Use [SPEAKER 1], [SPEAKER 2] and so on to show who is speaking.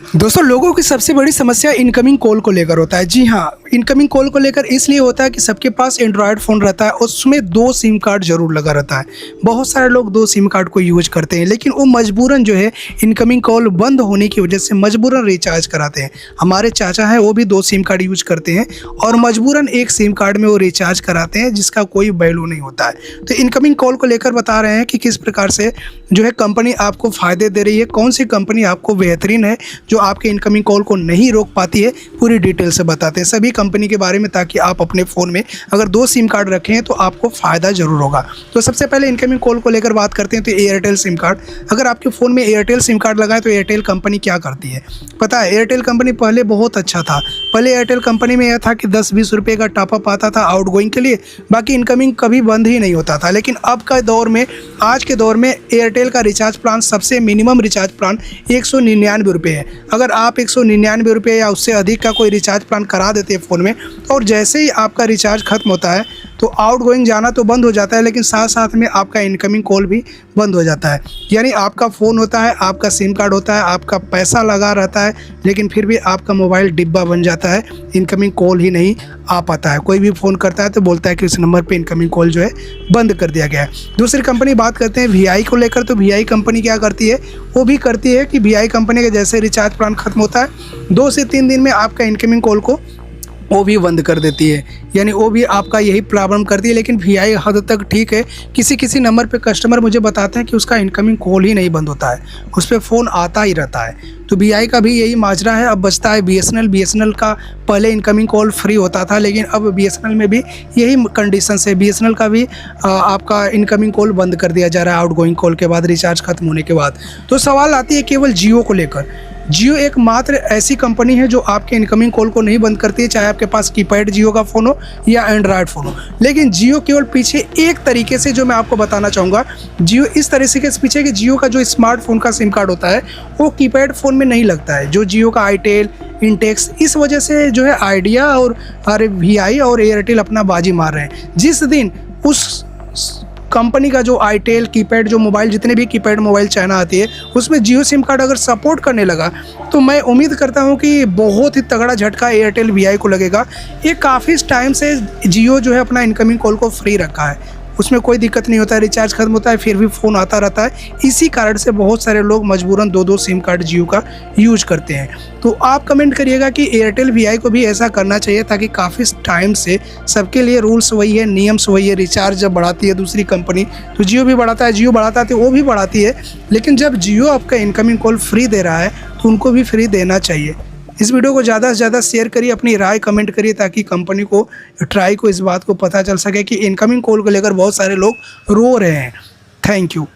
[SPEAKER 1] दोस्तों, लोगों की सबसे बड़ी समस्या इनकमिंग कॉल को लेकर होता है। जी हाँ, इनकमिंग कॉल को लेकर इसलिए होता है कि सबके पास एंड्रॉयड फ़ोन रहता है, उसमें 2 सिम कार्ड ज़रूर लगा रहता है। बहुत सारे लोग 2 सिम कार्ड को यूज़ करते हैं, लेकिन वो मजबूरन जो है इनकमिंग कॉल बंद होने की वजह से मजबूरन रिचार्ज कराते हैं। हमारे चाचा हैं, वो भी 2 सिम कार्ड यूज़ करते हैं और मजबूरन 1 सिम कार्ड में वो रिचार्ज कराते हैं, जिसका कोई वैल्यू नहीं होता है। तो इनकमिंग कॉल को लेकर बता रहे हैं कि किस प्रकार से जो है कंपनी आपको फ़ायदे दे रही है, कौन सी कंपनी आपको बेहतरीन है जो आपके इनकमिंग कॉल को नहीं रोक पाती है, पूरी डिटेल से बताते हैं सभी कंपनी के बारे में, ताकि आप अपने फ़ोन में अगर 2 सिम कार्ड रखें हैं तो आपको फ़ायदा ज़रूर होगा। तो सबसे पहले इनकमिंग कॉल को लेकर बात करते हैं तो एयरटेल सिम कार्ड। अगर आपके फ़ोन में एयरटेल सिम कार्ड लगा है तो एयरटेल कंपनी क्या करती है पता है? एयरटेल कंपनी पहले बहुत अच्छा था। पहले एयरटेल कंपनी में यह था कि 10-20 रुपये का टॉपअप आता था आउटगोइंग के लिए, बाकी इनकमिंग कभी बंद ही नहीं होता था। लेकिन अब का दौर में, आज के दौर में एयरटेल का रिचार्ज प्लान, सबसे मिनिमम रिचार्ज प्लान 199 रुपये है। अगर आप 199 रुपये या उससे अधिक का कोई रिचार्ज प्लान करा देते हैं फ़ोन में, और जैसे ही आपका रिचार्ज ख़त्म होता है तो आउटगोइंग जाना तो बंद हो जाता है, लेकिन साथ साथ में आपका इनकमिंग कॉल भी बंद हो जाता है। यानी आपका फ़ोन होता है, आपका सिम कार्ड होता है, आपका पैसा लगा रहता है, लेकिन फिर भी आपका मोबाइल डिब्बा बन जाता है, इनकमिंग कॉल ही नहीं आ पाता है। कोई भी फ़ोन करता है तो बोलता है कि इस नंबर पे इनकमिंग कॉल जो है बंद कर दिया गया है। दूसरी कंपनी बात करते हैं वीआई को लेकर, तो वीआई कंपनी क्या करती है? वो भी करती है कि वीआई कंपनी का जैसे रिचार्ज प्लान ख़त्म होता है 2 से 3 दिन में आपका इनकमिंग कॉल को वो भी बंद कर देती है। यानी वो भी आपका यही प्रॉब्लम करती है, लेकिन वीआई हद तक ठीक है। किसी किसी नंबर पे कस्टमर मुझे बताते हैं कि उसका इनकमिंग कॉल ही नहीं बंद होता है, उस पर फ़ोन आता ही रहता है। तो वीआई का भी यही माजरा है। अब बचता है बीएसएनएल। बीएसएनएल का पहले इनकमिंग कॉल फ्री होता था, लेकिन अब बीएसएनएल में भी यही कंडीशन है। बीएसएनएल का भी आपका इनकमिंग कॉल बंद कर दिया जा रहा है आउटगोइंग कॉल के बाद, रिचार्ज खत्म होने के बाद। तो सवाल आती है केवल जियो को लेकर। जियो एकमात्र ऐसी कंपनी है जो आपके इनकमिंग कॉल को नहीं बंद करती है, चाहे आपके पास कीपैड जियो का फ़ोन हो या एंड्रॉयड फ़ोन हो। लेकिन जियो केवल पीछे एक तरीके से, जो मैं आपको बताना चाहूँगा, जियो इस तरीके के पीछे कि जियो का जो स्मार्टफोन का सिम कार्ड होता है वो कीपैड फ़ोन में नहीं लगता है, जो जियो का आईटेल, इंटेक्स, इस वजह से जो है आइडिया और वीआई और एयरटेल अपना बाजी मार रहे हैं। जिस दिन उस कंपनी का जो आईटेल कीपैड, जो मोबाइल, जितने भी कीपैड मोबाइल चाइना आती है, उसमें जियो सिम कार्ड अगर सपोर्ट करने लगा तो मैं उम्मीद करता हूं कि बहुत ही तगड़ा झटका एयरटेल वीआई को लगेगा। ये काफ़ी टाइम से जियो जो है अपना इनकमिंग कॉल को फ्री रखा है, उसमें कोई दिक्कत नहीं होता है, रिचार्ज खत्म होता है फिर भी फ़ोन आता रहता है। इसी कारण से बहुत सारे लोग मजबूरन 2-2 सिम कार्ड जियो का यूज करते हैं। तो आप कमेंट करिएगा कि एयरटेल वीआई को भी ऐसा करना चाहिए, ताकि काफ़ी टाइम से सबके लिए रूल्स वही है, नियम्स वही है। रिचार्ज जब बढ़ाती है दूसरी कंपनी तो जियो भी बढ़ाता है, जियो बढ़ाता है तो वो भी बढ़ाती है, लेकिन जब जियो आपका इनकमिंग कॉल फ्री दे रहा है तो उनको भी फ्री देना चाहिए। इस वीडियो को ज़्यादा से ज़्यादा शेयर करिए, अपनी राय कमेंट करिए, ताकि कंपनी को, ट्राई को इस बात को पता चल सके कि इनकमिंग कॉल को लेकर बहुत सारे लोग रो रहे हैं। Thank you.